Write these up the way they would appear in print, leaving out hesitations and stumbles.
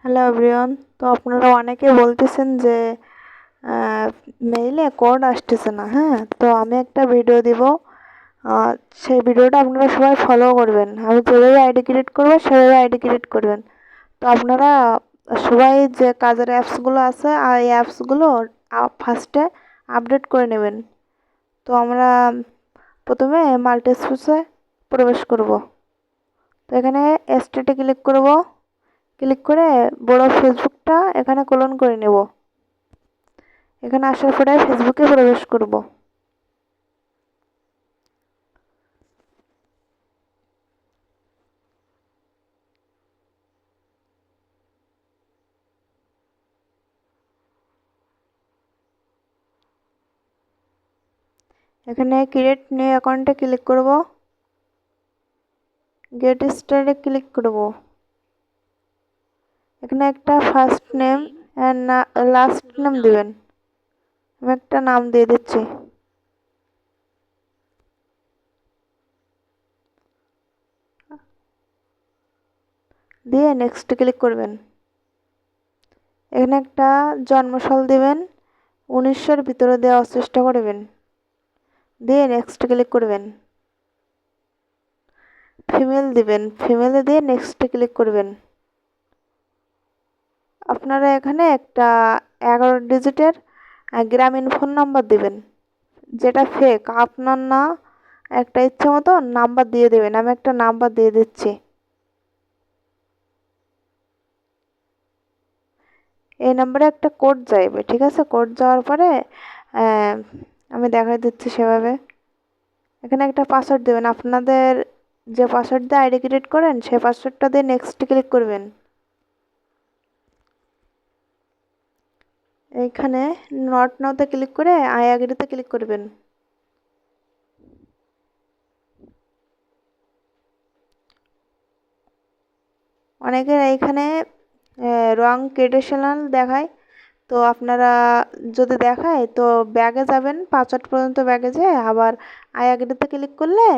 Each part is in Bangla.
Hello everyone. তো আপনারা অনেকে বলতেছেন যে মেইলে কোড আসতেছে না। হ্যাঁ, তো আমি একটা ভিডিও দিব, সেই ভিডিওটা আপনারা সবাই ফলো করবেন। আমি যেভাবে আইডি ক্রিয়েট করবো সেভাবে আইডি ক্রিয়েট করবেন। তো আপনারা সবাই যে কাজের অ্যাপসগুলো আছে আর এই অ্যাপসগুলো ফার্স্টে আপডেট করে নেবেন। তো আমরা প্রথমে মাল্টিস্পেসে প্রবেশ করব। তো এখানে স্টেটে ক্লিক করব। ক্লিক করে বড় ফেসবুকটা এখানে ক্লোন করে নেব। এখানে আসার পরে ফেসবুকে প্রবেশ করব। এখানে ক্রিয়েট নিউ অ্যাকাউন্টে ক্লিক করব। গেট স্টার্টে ক্লিক করব। এখানে একটা first name and last name দিবেন। আমি একটা নাম দিয়ে দিচ্ছি। দিয়ে নেক্সট ক্লিক করবেন। এখানে একটা জন্মসাল দিবেন, 1900-এর ভিতরে দেওয়ার চেষ্টা করবেন। দিয়ে নেক্সট ক্লিক করবেন। ফিমেল দিবেন, ফিমেলে দিয়ে নেক্সট ক্লিক করবেন। আপনারা এখানে একটা 11 ডিজিটের গ্রামীণ ফোন নাম্বার দিবেন, যেটা ফেক, আপনার না। একটা ইচ্ছে মতো নাম্বার দিয়ে দেবেন। আমি একটা নাম্বার দিয়ে দিচ্ছি। এই নাম্বারে একটা কোড যাইবে, ঠিক আছে? কোড যাওয়ার পরে আমি দেখাই দিচ্ছি সেভাবে। এখানে একটা পাসওয়ার্ড দেবেন। আপনাদের যে পাসওয়ার্ড দিয়ে আইডি ক্রিয়েট করেন সেই পাসওয়ার্ডটা দিয়ে নেক্সট ক্লিক করবেন। এইখানে নট নাওতে ক্লিক করে আই অ্যাগ্রিতে ক্লিক করবেন। অনেকের এইখানে রং ক্রেডেনশিয়াল দেখায়। তো আপনারা যদি দেখায় তো ব্যাগে যাবেন, পাসওয়ার্ড পর্যন্ত ব্যাগে যেয়ে আবার আই অ্যাগ্রিতে ক্লিক করলে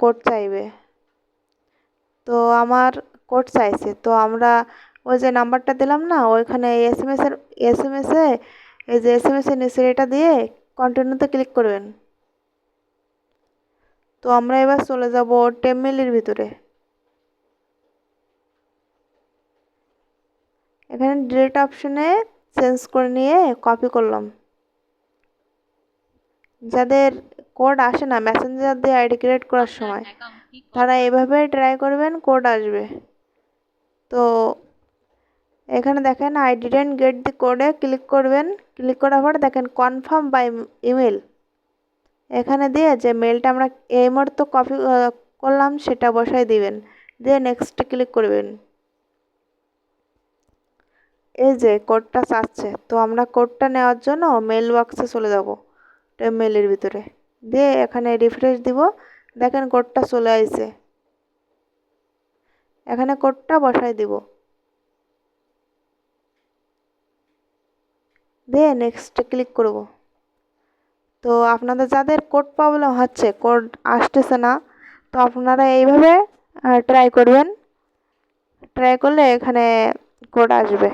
কোড চাইবে। তো আমার কোড চাইছে, তো আমরা ওই যে নাম্বারটা দিলাম না, ওইখানে এসএমএসে এই যে এসএমএসের নিচে এটা দিয়ে কন্টিনিউতে ক্লিক করবেন। তো আমরা এবার চলে যাব টেমমেলের ভিতরে। এখানে ডিলিট অপশনে চেঞ্জ করে নিয়ে কপি করলাম। যাদের কোড আসে না মেসেঞ্জার দিয়ে আইডি ক্রিয়েট করার সময়, তারা এভাবে ট্রাই করবেন, কোড আসবে। তো এখানে দেখেন আই ডিডন্ট গেট দি কোডে ক্লিক করবেন। ক্লিক করার পরে দেখেন কনফার্ম বাই ইমেল, এখানে দিয়ে যে মেলটা আমরা এই মুহূর্তে কপি করলাম সেটা বসাই দিবেন। দিয়ে নেক্সট ক্লিক করবেন। এই যে কোডটা চাচ্ছে, তো আমরা কোডটা নেওয়ার জন্য মেল বক্সে চলে যাব, মেলের ভিতরে। দিয়ে এখানে রিফ্রেশ দিব। দেখেন কোডটা চলে আসছে। এখানে কোডটা বসাই দিব। দিয়ে নেক্সট ক্লিক করব। তো আপনাদের যাদের কোড প্রবলেম হচ্ছে, কোড আসতেছে না, তো আপনারা এইভাবে ট্রাই করবেন। ট্রাই করলে এখানে কোড আসবে।